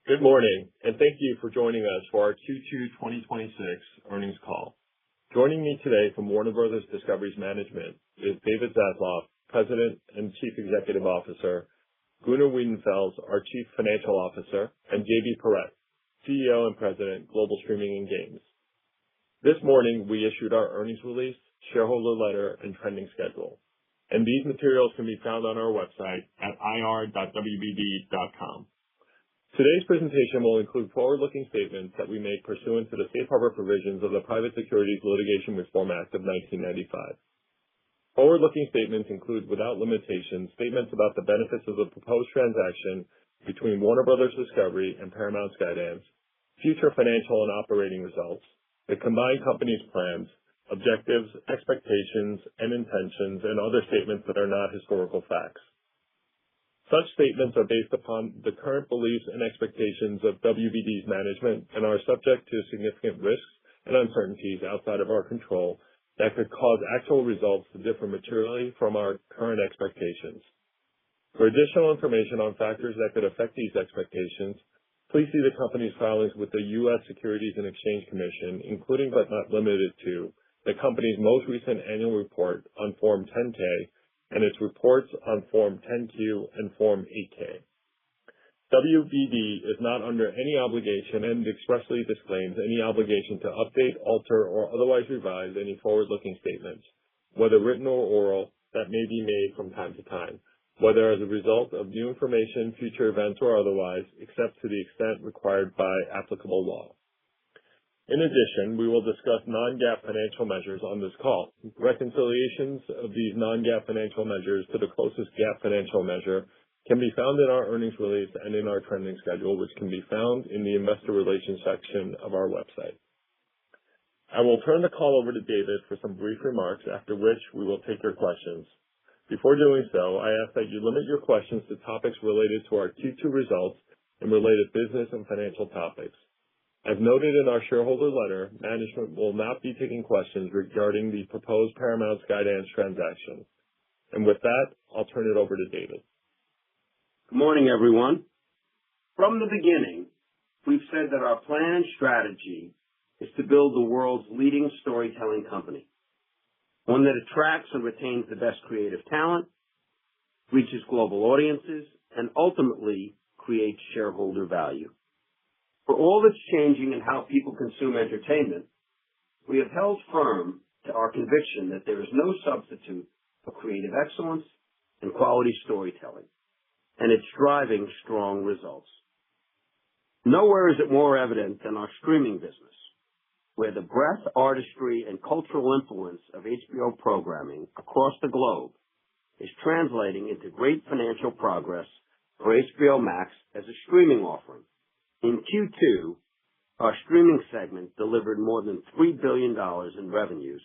Good morning, and thank you for joining us for our Q2 2026 earnings call. Joining me today from Warner Bros. Discovery's management is David Zaslav, President and Chief Executive Officer, Gunnar Wiedenfels, our Chief Financial Officer, and JB Perrette, CEO and President, Global Streaming and Games. This morning, we issued our earnings release, shareholder letter, and trending schedule, and these materials can be found on our website at ir.wbd.com. Today's presentation will include forward-looking statements that we make pursuant to the Safe Harbor provisions of the Private Securities Litigation Reform Act of 1995. Forward-looking statements include, without limitation, statements about the benefits of the proposed transaction between Warner Bros. Discovery and Paramount Skydance, future financial and operating results, the combined company's plans, objectives, expectations, and intentions, and other statements that are not historical facts. Such statements are based upon the current beliefs and expectations of WBD's management and are subject to significant risks and uncertainties outside of our control that could cause actual results to differ materially from our current expectations. For additional information on factors that could affect these expectations, please see the company's filings with the U.S. Securities and Exchange Commission, including but not limited to the company's most recent annual report on Form 10-K and its reports on Form 10-Q and Form 8-K. WBD is not under any obligation and expressly disclaims any obligation to update, alter, or otherwise revise any forward-looking statements, whether written or oral, that may be made from time to time, whether as a result of new information, future events, or otherwise, except to the extent required by applicable law. In addition, we will discuss non-GAAP financial measures on this call. Reconciliations of these non-GAAP financial measures to the closest GAAP financial measure can be found in our earnings release and in our trending schedule, which can be found in the Investor Relations section of our website. I will turn the call over to David for some brief remarks, after which we will take your questions. Before doing so, I ask that you limit your questions to topics related to our Q2 results and related business and financial topics. As noted in our shareholder letter, management will not be taking questions regarding the proposed Paramount Skydance transaction. And with that, I'll turn it over to David. Good morning, everyone. From the beginning, we've said that our plan and strategy is to build the world's leading storytelling company, one that attracts and retains the best creative talent, reaches global audiences, and ultimately creates shareholder value. For all that's changing in how people consume entertainment, we have held firm to our conviction that there is no substitute for creative excellence and quality storytelling, and it's driving strong results. Nowhere is it more evident than our streaming business, where the breadth, artistry, and cultural influence of HBO programming across the globe is translating into great financial progress for HBO Max as a streaming offering. In Q2, our streaming segment delivered more than $3 billion in revenues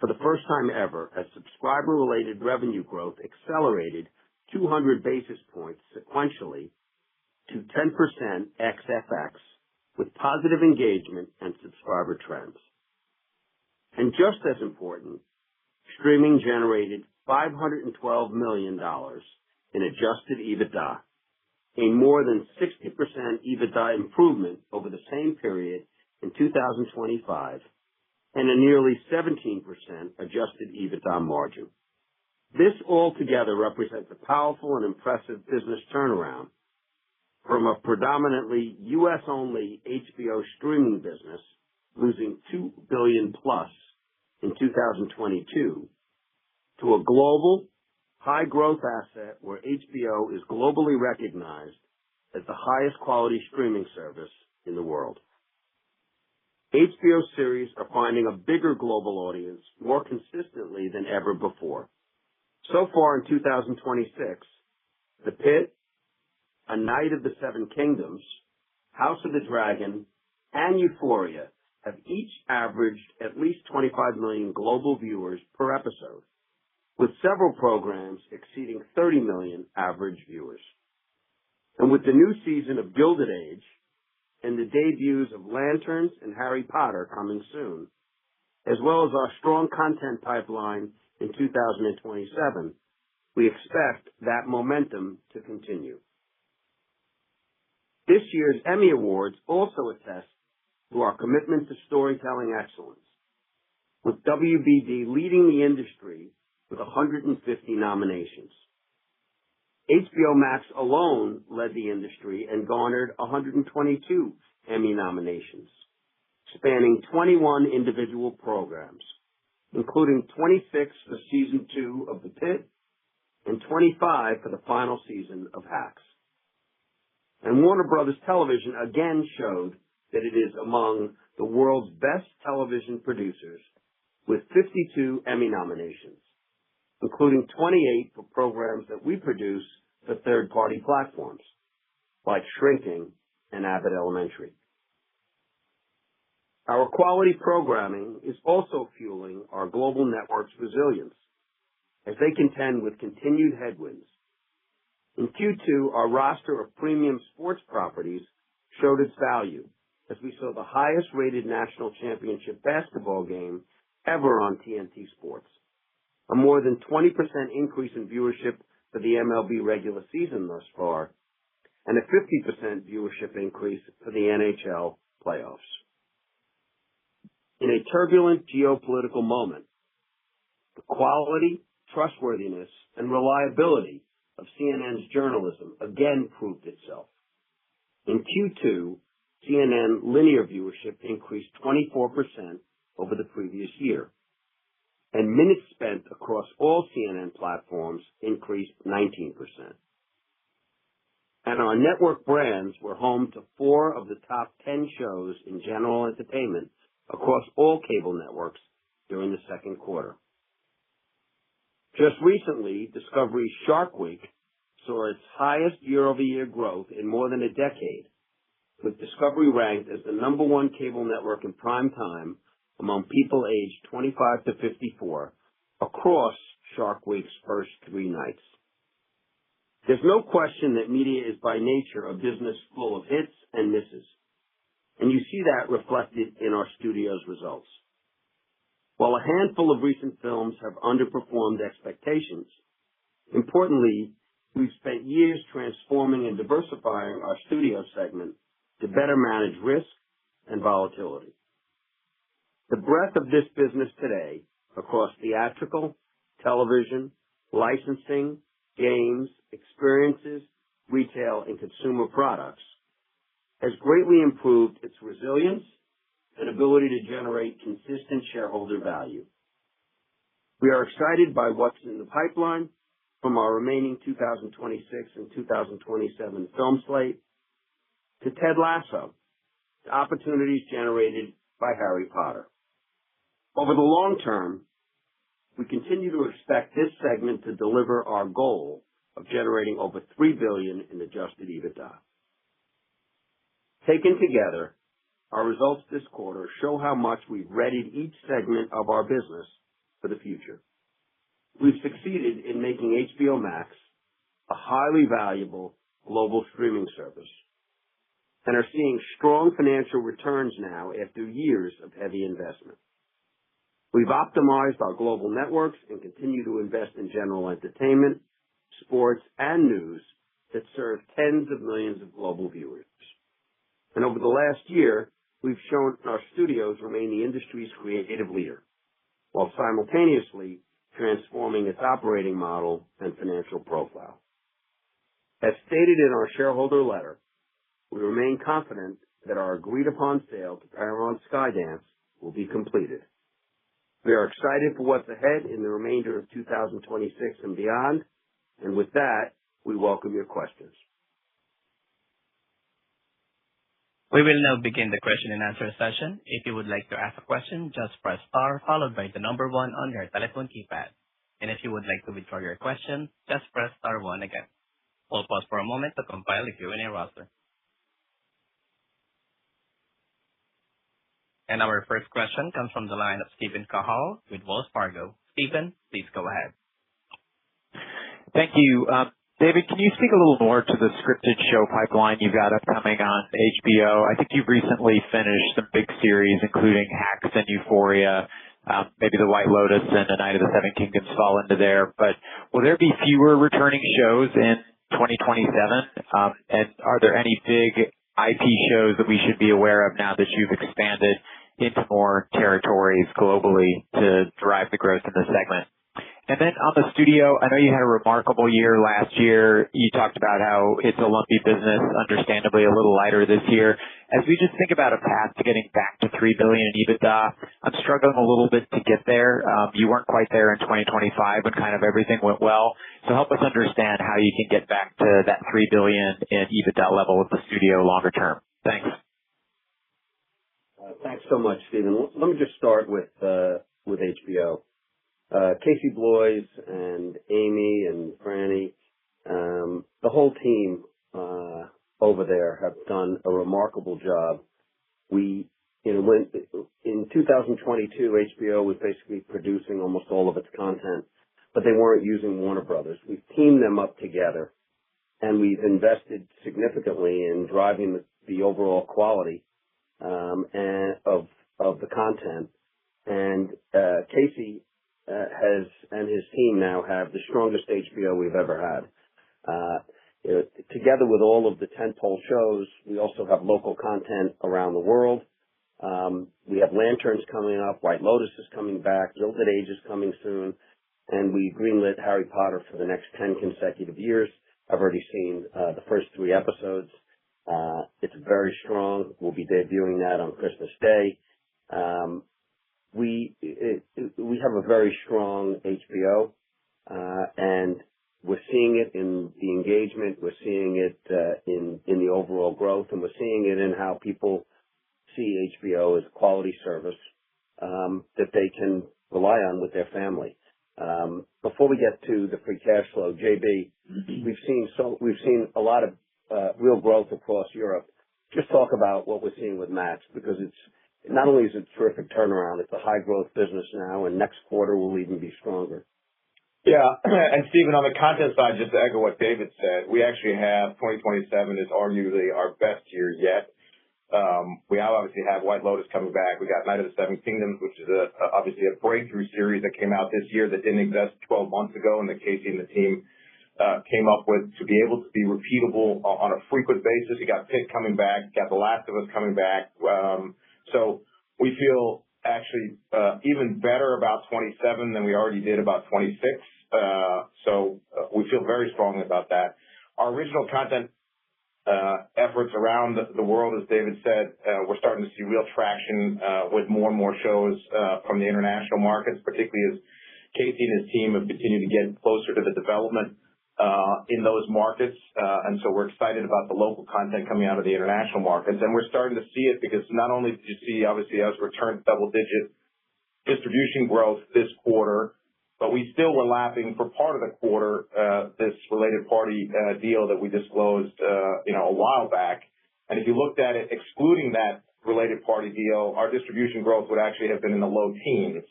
for the first time ever, as subscriber-related revenue growth accelerated 200 basis points sequentially to 10% ex-FX, with positive engagement and subscriber trends. And just as important, streaming generated $512 million in adjusted EBITDA, a more than 60% EBITDA improvement over the same period in 2025, and a nearly 17% adjusted EBITDA margin. This altogether represents a powerful and impressive business turnaround from a predominantly U.S.-only HBO streaming business, losing $2 billion plus in 2022, to a global, high-growth asset where HBO is globally recognized as the highest quality streaming service in the world. HBO series are finding a bigger global audience more consistently than ever before. So far in 2026, The Pit, A Knight of the Seven Kingdoms, House of the Dragon, and Euphoria have each averaged at least 25 million global viewers per episode, with several programs exceeding 30 million average viewers. And with the new season of Gilded Age and the debuts of Lanterns and Harry Potter coming soon, as well as our strong content pipeline in 2027, we expect that momentum to continue. This year's Emmy Awards also attest to our commitment to storytelling excellence, with WBD leading the industry with 150 nominations. HBO Max alone led the industry and garnered 122 Emmy nominations, spanning 21 individual programs, including 26 for Season 2 of The Pit and 25 for the final season of Hacks. And Warner Brothers Television again showed that it is among the world's best television producers with 52 Emmy nominations, including 28 for programs that we produce for third-party platforms, like Shrinking and Abbott Elementary. Our quality programming is also fueling our global network's resilience as they contend with continued headwinds. In Q2, our roster of premium sports properties showed its value as we saw the highest-rated national championship basketball game ever on TNT Sports, a more than 20% increase in viewership for the MLB regular season thus far, and a 50% viewership increase for the NHL playoffs. In a turbulent geopolitical moment, the quality, trustworthiness, and reliability of CNN's journalism again proved itself. In Q2, CNN linear viewership increased 24% over the previous year, and minutes spent across all CNN platforms increased 19%. And our network brands were home to 4 of the top 10 shows in general entertainment across all cable networks during the second quarter. Just recently, Discovery's Shark Week saw its highest year-over-year growth in more than a decade, with Discovery ranked as the #1 cable network in prime time among people aged 25 to 54 across Shark Week's first 3 nights. There's no question that media is by nature a business full of hits and misses, and you see that reflected in our studio's results. While a handful of recent films have underperformed expectations, importantly, we've spent years transforming and diversifying our studio segment to better manage risk and volatility. The breadth of this business today across theatrical, television, licensing, games, experiences, retail, and consumer products has greatly improved its resilience and ability to generate consistent shareholder value. We are excited by what's in the pipeline from our remaining 2026 and 2027 film slate to Ted Lasso, to opportunities generated by Harry Potter. Over the long term, we continue to expect this segment to deliver our goal of generating over $3 billion in adjusted EBITDA. Taken together, our results this quarter show how much we've readied each segment of our business for the future. We've succeeded in making HBO Max a highly valuable global streaming service and are seeing strong financial returns now after years of heavy investment. We've optimized our global networks and continue to invest in general entertainment, sports, and news that serve tens of millions of global viewers. And over the last year, we've shown our studios remain the industry's creative leader, while simultaneously transforming its operating model and financial profile. As stated in our shareholder letter, we remain confident that our agreed-upon sale to Paramount Skydance will be completed. We are excited for what's ahead in the remainder of 2026 and beyond, and with that, we welcome your questions. We will now begin the question and answer session. If you would like to ask a question, just press star followed by the number 1 on your telephone keypad. And if you would like to withdraw your question, just press star 1 again. We'll pause for a moment to compile the Q&A roster. And our first question comes from the line of Steven Cahall with Wells Fargo. Steven, please go ahead. Thank you. David, can you speak a little more to the scripted show pipeline you've got upcoming on HBO? I think you've recently finished some big series, including Hacks and Euphoria. Maybe The White Lotus and A Night of the Seven Kingdoms fall into there. But will there be fewer returning shows in 2027? And are there any big IP shows that we should be aware of now that you've expanded into more territories globally to drive the growth in the segment? And then on the studio, I know you had a remarkable year last year. You talked about how it's a lumpy business, understandably a little lighter this year. As we just think about a path to getting back to $3 billion in EBITDA, I'm struggling a little bit to get there. You weren't quite there in 2025 when kind of everything went well. So help us understand how you can get back to that $3 billion in EBITDA level with the studio longer term. Thanks. Thanks so much, Stephen. Let me just start with HBO. Casey Bloys and Amy and Franny, the whole team over there have done a remarkable job. When in 2022, HBO was basically producing almost all of its content, but they weren't using Warner Brothers. We've teamed them up together, and we've invested significantly in driving the overall quality and of the content. And Casey and his team now have the strongest HBO we've ever had. Together with all of the tentpole shows, we also have local content around the world. We have Lanterns coming up, White Lotus is coming back, Gilded Age is coming soon, and we greenlit Harry Potter for the next 10 consecutive years. I've already seen the first 3 episodes. It's very strong. We'll be debuting that on Christmas Day. We have a very strong HBO, and we're seeing it in the engagement. We're seeing it in the overall growth, and we're seeing it in how people see HBO as a quality service that they can rely on with their family. Before we get to the free cash flow, JB, we've seen a lot of real growth across Europe. Just talk about what we're seeing with Max, because it's not only is it a terrific turnaround, it's a high growth business now, and next quarter will even be stronger. Yeah, and Stephen, on the content side, just to echo what David said, we actually have 2027 is arguably our best year yet. We obviously have White Lotus coming back. We got Night of the Seven Kingdoms, which is obviously a breakthrough series that came out this year that didn't exist 12 months ago, and that Casey and the team came up with to be able to be repeatable on a frequent basis. You got Pitt coming back, got The Last of Us coming back. So we feel actually even better about 27 than we already did about 26. So we feel very strongly about that. Our original content efforts around the world, as David said, we're starting to see real traction with more and more shows from the international markets, particularly as Casey and his team have continued to get closer to the development in those markets. And so we're excited about the local content coming out of the international markets. And we're starting to see it because not only did you see, obviously, us return to double-digit distribution growth this quarter, but we still were lapping for part of the quarter this related party deal that we disclosed a while back. And if you looked at it, excluding that related party deal, our distribution growth would actually have been in the low teens.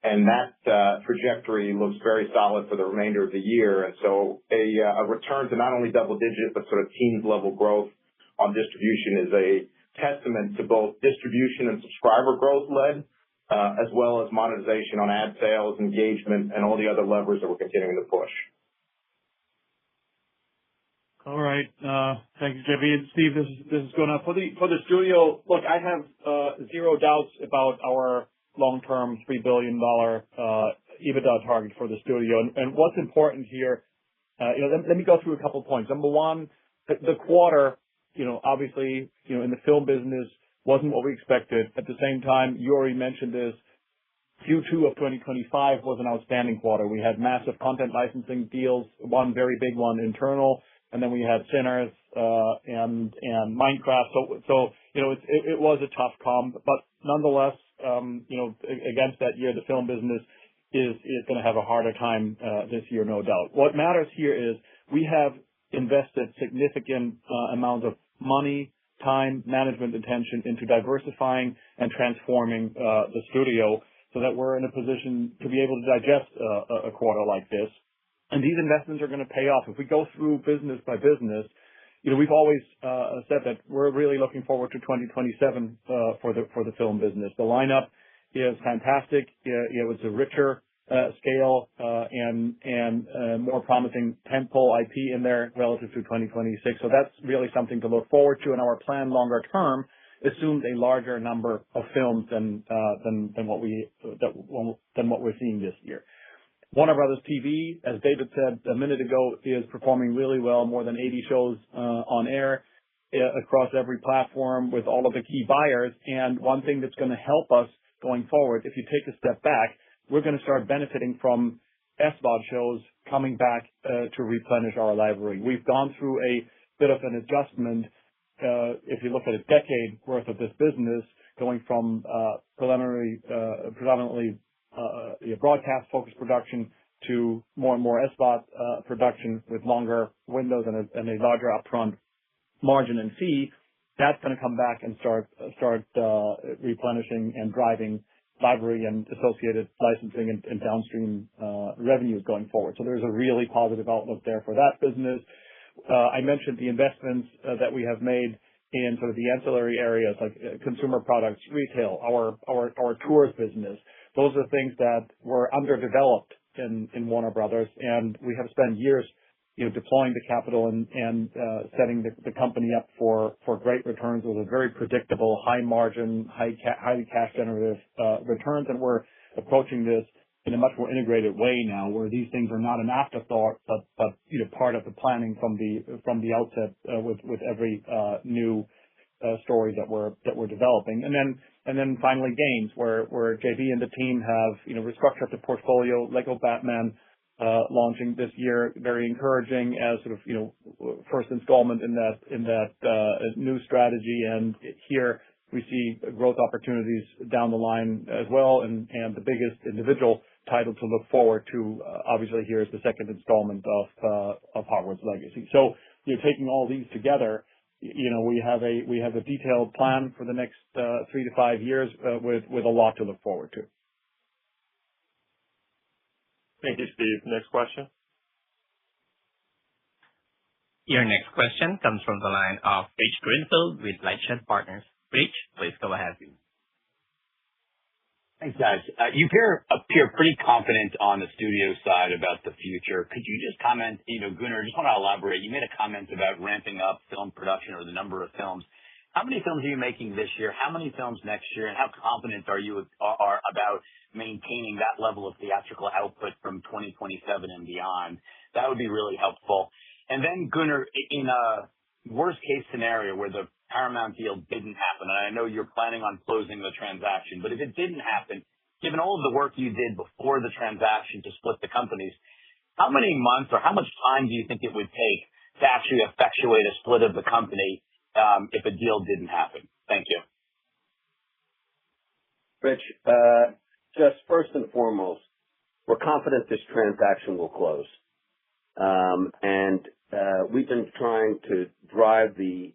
And that trajectory looks very solid for the remainder of the year. And so a return to not only double digit, but sort of teens level growth on distribution is a testament to both distribution and subscriber growth led, as well as monetization on ad sales, engagement, and all the other levers that we're continuing to push. All right. Thank you, JB. And Steve, this is going on. For the studio, look, I have zero doubts about our long-term $3 billion EBITDA target for the studio. And what's important here, let me go through a couple of points. Number one, the quarter, obviously, in the film business wasn't what we expected. At the same time, you already mentioned this, Q2 of 2025 was an outstanding quarter. We had massive content licensing deals, one very big one internal, and then we had Sinners and Minecraft. So it was a tough comp, but nonetheless, against that year, the film business is going to have a harder time this year, no doubt. What matters here is we have invested significant amounts of money, time, management attention into diversifying and transforming the studio so that we're in a position to be able to digest a quarter like this. And these investments are going to pay off. If we go through business by business, we've always said that we're really looking forward to 2027 for the film business. The lineup is fantastic. It's a richer scale and more promising tentpole IP in there relative to 2026. So that's really something to look forward to. And our plan longer term assumes a larger number of films than what we're seeing this year. Warner Brothers TV, as David said a minute ago, is performing really well. More than 80 shows on air across every platform with all of the key buyers. And one thing that's going to help us going forward, if you take a step back, we're going to start benefiting from SVOD shows coming back to replenish our library. We've gone through a bit of an adjustment. If you look at a decade worth of this business, going from predominantly broadcast-focused production to more and more SVOD production with longer windows and a larger upfront margin and fee, that's going to come back and start replenishing and driving library and associated licensing and downstream revenues going forward. So there's a really positive outlook there for that business. I mentioned the investments that we have made in sort of the ancillary areas like consumer products, retail, our tours business. Those are things that were underdeveloped in Warner Brothers, and we have spent years deploying the capital and setting the company up for great returns with a very predictable, high margin, highly cash generative returns. And we're approaching this in a much more integrated way now, where these things are not an afterthought, but part of the planning from the outset with every new story that we're developing. And then finally games, where JB and the team have restructured the portfolio. Lego Batman launching this year, very encouraging as sort of first installment in that new strategy. And here we see growth opportunities down the line as well. And the biggest individual title to look forward to, obviously, here is the second installment of Hogwarts Legacy. So taking all these together, we have a detailed plan for the next 3 to 5 years with a lot to look forward to. Thank you, Steve. Next question. Your next question comes from the line of Rich Greenfield with LightShed Partners. Rich, please go ahead. Thanks, guys. You appear pretty confident on the studio side about the future. Could you just comment, Gunnar, I just want to elaborate. You made a comment about ramping up film production or the number of films. How many films are you making this year? How many films next year? And how confident are you about maintaining that level of theatrical output from 2027 and beyond? That would be really helpful. And then, Gunnar, in a worst-case scenario where the Paramount deal didn't happen, and I know you're planning on closing the transaction, but if it didn't happen, given all of the work you did before the transaction to split the companies, how many months or how much time do you think it would take to actually effectuate a split of the company if a deal didn't happen? Thank you. Rich, just first and foremost, we're confident this transaction will close. And we've been trying to drive the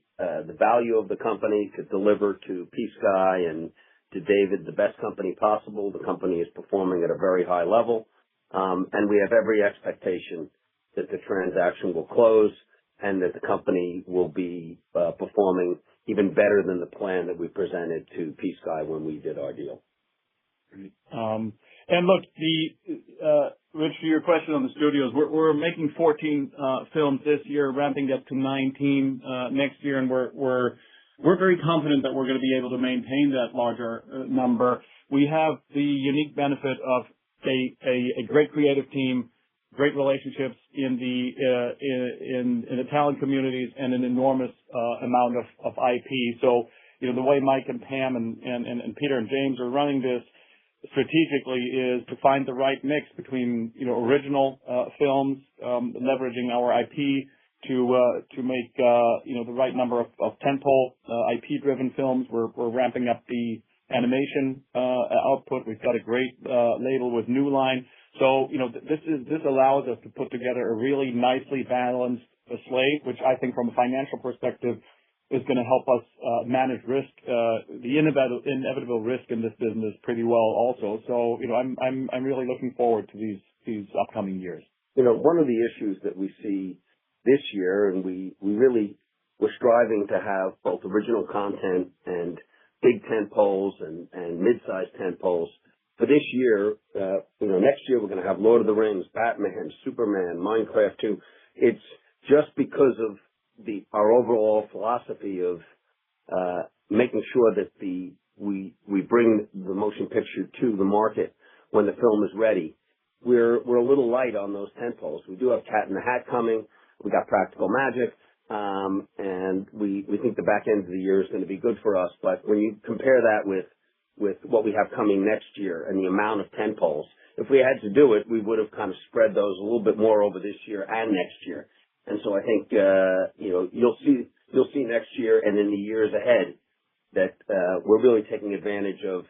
value of the company to deliver to P-Sky and to David the best company possible. The company is performing at a very high level. And we have every expectation that the transaction will close and that the company will be performing even better than the plan that we presented to P-Sky when we did our deal. And look, Rich, to your question on the studios, we're making 14 films this year, ramping up to 19 next year, and we're very confident that we're going to be able to maintain that larger number. We have the unique benefit of a great creative team, great relationships in the talent communities, and an enormous amount of IP. So the way Mike and Pam and Peter and James are running this strategically is to find the right mix between original films, leveraging our IP to make the right number of tentpole IP driven films. We're ramping up the animation output. We've got a great label with New Line. So this allows us to put together a really nicely balanced slate, which I think from a financial perspective is going to help us manage risk, the inevitable risk in this business pretty well also. So, I'm really looking forward to these upcoming years. One of the issues that we see this year, and we're striving to have both original content and big tent poles and mid-sized tent poles for this year, next year we're going to have Lord of the Rings, Batman, Superman, Minecraft 2. It's just because of our overall philosophy of making sure that we bring the motion picture to the market when the film is ready. We're a little light on those tentpoles. We do have Cat in the Hat coming. We got Practical Magic, and we think the back end of the year is going to be good for us. But when you compare that with what we have coming next year and the amount of tentpoles, if we had to do it, we would have kind of spread those a little bit more over this year and next year. And so I think you'll see next year and in the years ahead that we're really taking advantage of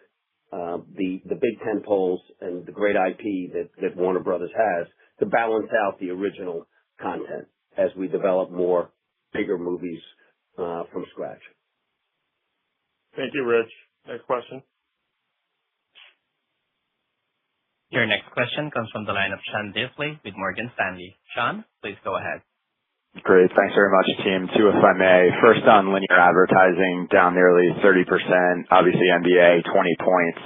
the big tentpoles and the great IP that Warner Brothers has to balance out the original content as we develop more bigger movies from scratch. Thank you, Rich. Next question. Your next question comes from the line of Sean Diffley with Morgan Stanley. Sean, please go ahead. Great. Thanks very much, team. Two, if I may. First, on linear advertising, down nearly 30%. Obviously, NBA, 20 points.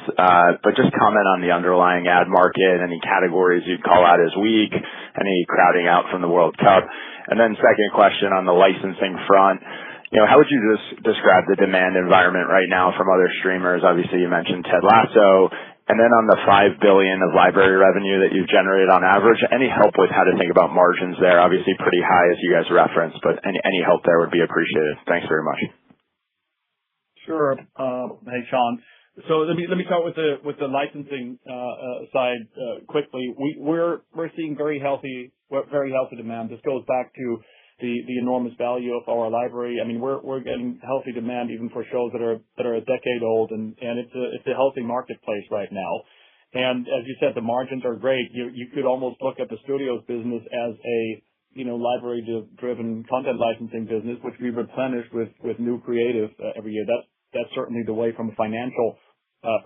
But just comment on the underlying ad market, any categories you'd call out as weak, any crowding out from the World Cup. And then second question on the licensing front. How would you just describe the demand environment right now from other streamers? Obviously, you mentioned Ted Lasso. And then on the $5 billion of library revenue that you've generated on average, any help with how to think about margins there? Obviously pretty high as you guys referenced, but any help there would be appreciated. Thanks very much. Sure. Hey, Sean. So let me start with the licensing side quickly. We're seeing very healthy demand. This goes back to the enormous value of our library. I mean, we're getting healthy demand even for shows that are a decade old, and it's a healthy marketplace right now. And as you said, the margins are great. You could almost look at the studios business as a library-driven content licensing business, which we replenish with new creative every year. That's certainly the way from a financial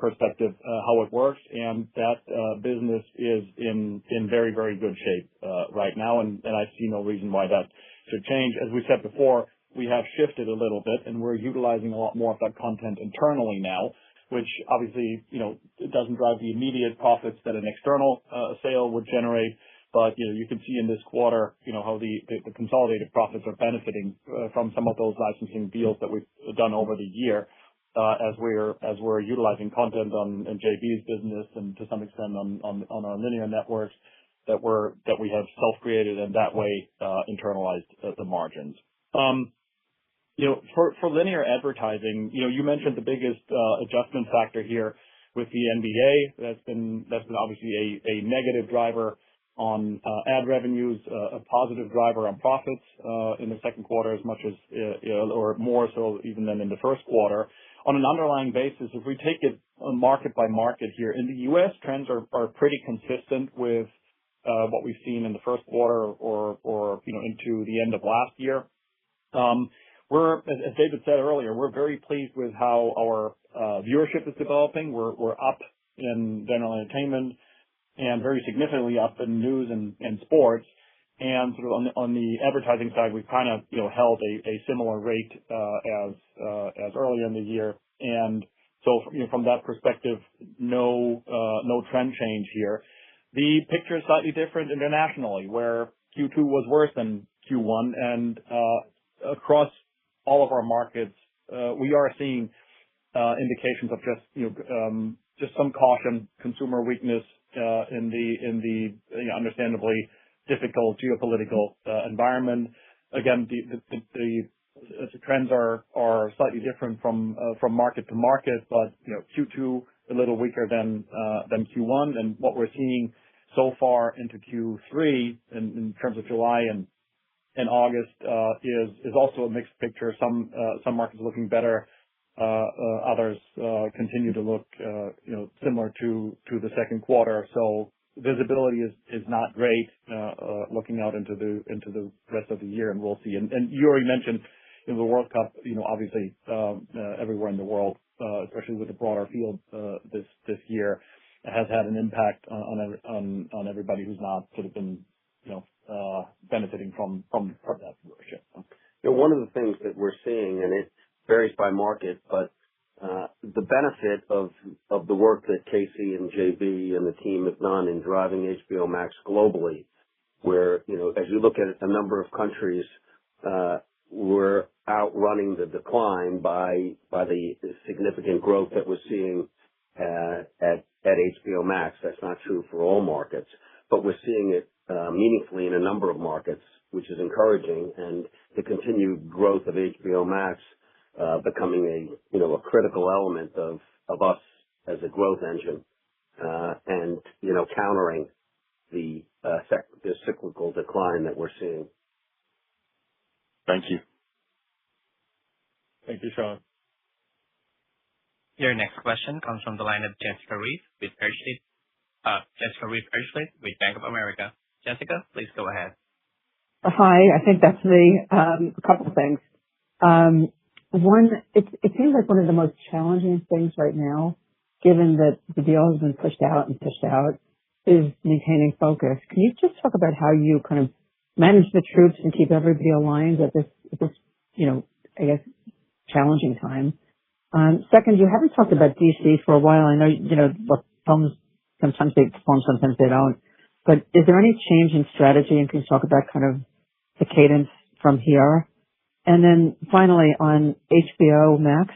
perspective how it works, and that business is in very, very good shape right now, and I see no reason why that should change. As we said before, we have shifted a little bit, and we're utilizing a lot more of that content internally now, which obviously, it doesn't drive the immediate profits that an external sale would generate. But, you can see in this quarter, how the consolidated profits are benefiting from some of those licensing deals that we've done over the year, as we're utilizing content on JB's business and to some extent on our linear networks that we have self-created and that way internalized the margins. For linear advertising, you mentioned the biggest adjustment factor here with the NBA. That's been obviously a negative driver on ad revenues, a positive driver on profits in the second quarter as much as or more so even than in the first quarter. On an underlying basis, if we take it market by market here, in the U.S., trends are pretty consistent with what we've seen in the first quarter or into the end of last year. As David said earlier, we're very pleased with how our viewership is developing. We're up in general entertainment and very significantly up in news and sports. And sort of on the advertising side, we've kind of held a similar rate as earlier in the year. And so from that perspective, no trend change here. The picture is slightly different internationally, where Q2 was worse than Q1, and across all of our markets, we are seeing indications of just some caution, consumer weakness in the understandably difficult geopolitical environment. Again, the trends are slightly different from market to market, but Q2 a little weaker than Q1, and what we're seeing so far into Q3 in terms of July and August is also a mixed picture. Some markets looking better, others continue to look similar to the second quarter. So visibility is not great looking out into the rest of the year, and we'll see. And you already mentioned the World Cup. Obviously everywhere in the world, especially with the broader field this year, has had an impact on everybody who's not sort of been benefiting from that viewership. One of the things that we're seeing, and it varies by market, but the benefit of of the work that Casey and JB and the team have done in driving HBO Max globally, where, as you look at a number of countries, we're outrunning the decline by the significant growth that we're seeing at HBO Max. That's not true for all markets, but we're seeing it meaningfully in a number of markets, which is encouraging, and the continued growth of HBO Max becoming a critical element of us as a growth engine, and countering the cyclical decline that we're seeing. Thank you. Thank you, Sean. Your next question comes from the line of Jessica Reif with with Bank of America. Jessica, please go ahead. Hi, I think that's me. A couple of things. One, it seems like one of the most challenging things right now, given that the deal has been pushed out, is maintaining focus. Can you just talk about how you kind of manage the troops and keep everybody aligned at this, I guess, challenging time? Second, you haven't talked about DC for a while. I know, films, sometimes they perform, sometimes they don't. But is there any change in strategy, and can you talk about kind of the cadence from here? And then finally, on HBO Max,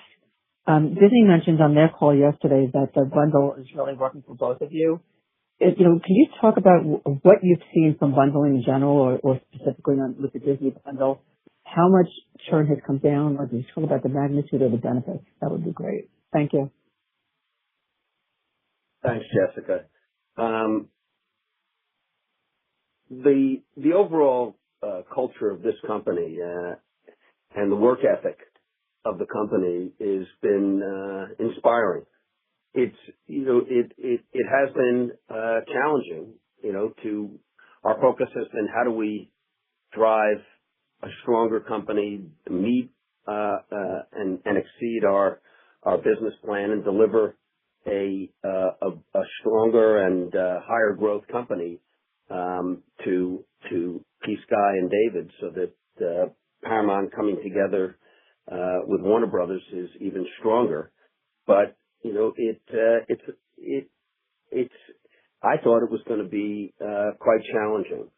Disney mentioned on their call yesterday that the bundle is really working for both of you. Can you talk about what you've seen from bundling in general, or specifically with the Disney bundle? How much churn has come down, or can you talk about the magnitude of the benefits? That would be great. Thank you. Thanks, Jessica. The overall culture of this company and the work ethic of the company has been inspiring. It has been challenging. Our focus has been how do we drive a stronger company to meet and exceed our business plan and deliver a stronger and higher growth company to P. Sky and David, so that Paramount coming together with Warner Brothers is even stronger. But I thought it was going to be quite challenging.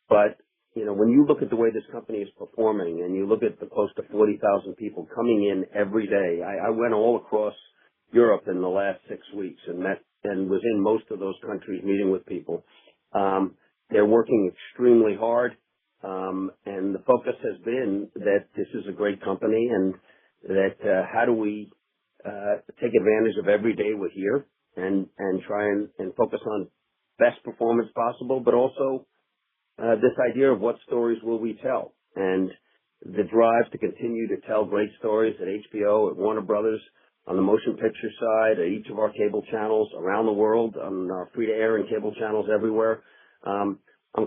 But when you look at the way this company is performing, and you look at the close to 40,000 people coming in every day, I went all across Europe in the last 6 weeks and was in most of those countries meeting with people. They're working extremely hard, and the focus has been that this is a great company, and that how do we take advantage of every day we're here and try and focus on best performance possible, but also this idea of what stories will we tell, and the drive to continue to tell great stories at HBO, at Warner Brothers, on the motion picture side, at each of our cable channels around the world, on our free-to-air and cable channels everywhere. I'm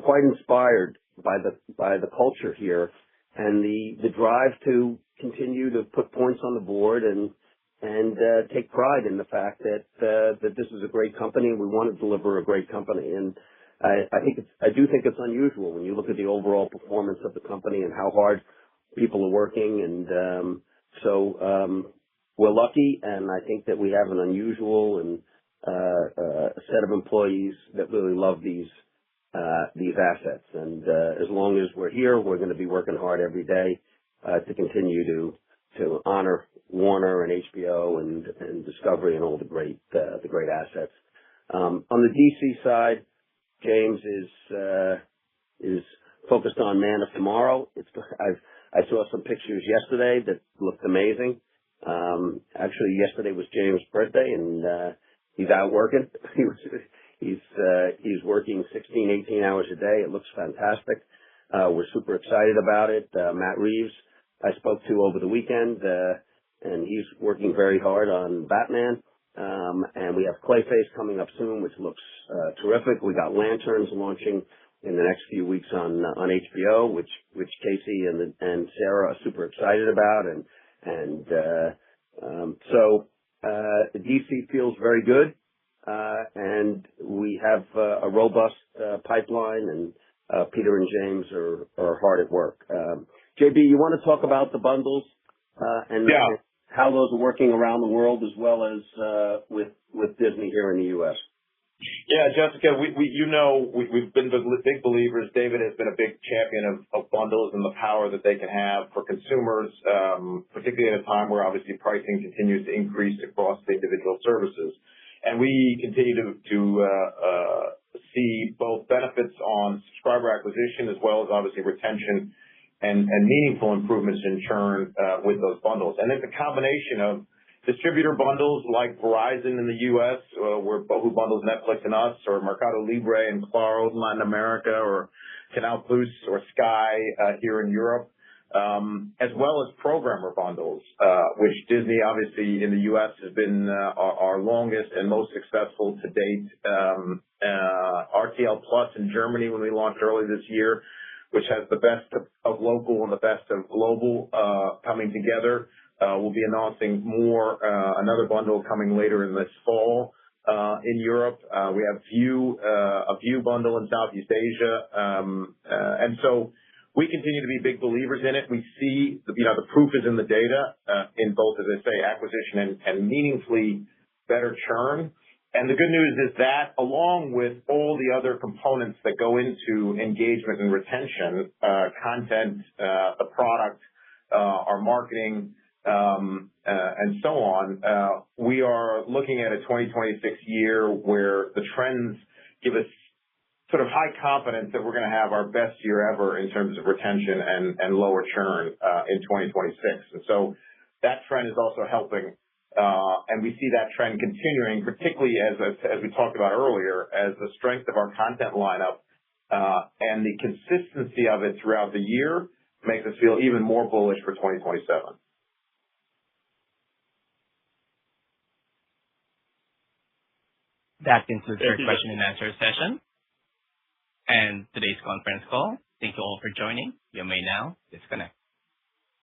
quite inspired by the culture here and the drive to continue to put points on the board and take pride in the fact that this is a great company and we want to deliver a great company. And I do think it's unusual when you look at the overall performance of the company and how hard people are working. And so we're lucky, and I think that we have an unusual and set of employees that really love these assets. And as long as we're here, we're going to be working hard every day to continue to honor Warner and HBO and Discovery and all the great assets. On the DC side, James is focused on Man of Tomorrow. I saw some pictures yesterday that looked amazing. Actually, yesterday was James' birthday, and he's out working. He's working 16, 18 hours a day. It looks fantastic. We're super excited about it. Matt Reeves, I spoke to over the weekend, and he's working very hard on Batman. And we have Clayface coming up soon, which looks terrific. We got Lanterns launching in the next few weeks on HBO, which Casey and Sarah are super excited about. So DC feels very good, and we have a robust pipeline, and Peter and James are hard at work. JB, you want to talk about the bundles and how those are working around the world as well as with Disney here in the U.S. Yeah, Jessica, we've been big believers. David has been a big champion of bundles and the power that they can have for consumers, particularly at a time where obviously pricing continues to increase across the individual services. And we continue to see both benefits on subscriber acquisition as well as obviously retention and meaningful improvements in churn with those bundles. And it's a combination of distributor bundles like Verizon in the U.S., who bundles Netflix and us, or Mercado Libre and Claro in Latin America, or Canal Plus or Sky here in Europe, as well as programmer bundles, which Disney obviously in the U.S. has been our longest and most successful to date. RTL Plus in Germany when we launched early this year, which has the best of local and the best of global coming together. We'll be announcing another bundle coming later in this fall in Europe. We have a View bundle in Southeast Asia. And so we continue to be big believers in it. We see, the proof is in the data in both, as I say, acquisition and meaningfully better churn. And the good news is that along with all the other components that go into engagement and retention, content, the product, our marketing, and so on, we are looking at a 2026 year where the trends give us sort of high confidence that we're going to have our best year ever in terms of retention and lower churn in 2026. And so that trend is also helping, and we see that trend continuing, particularly as we talked about earlier, as the strength of our content lineup and the consistency of it throughout the year makes us feel even more bullish for 2027. That concludes our question and answer session and today's conference call. Thank you all for joining. You may now disconnect.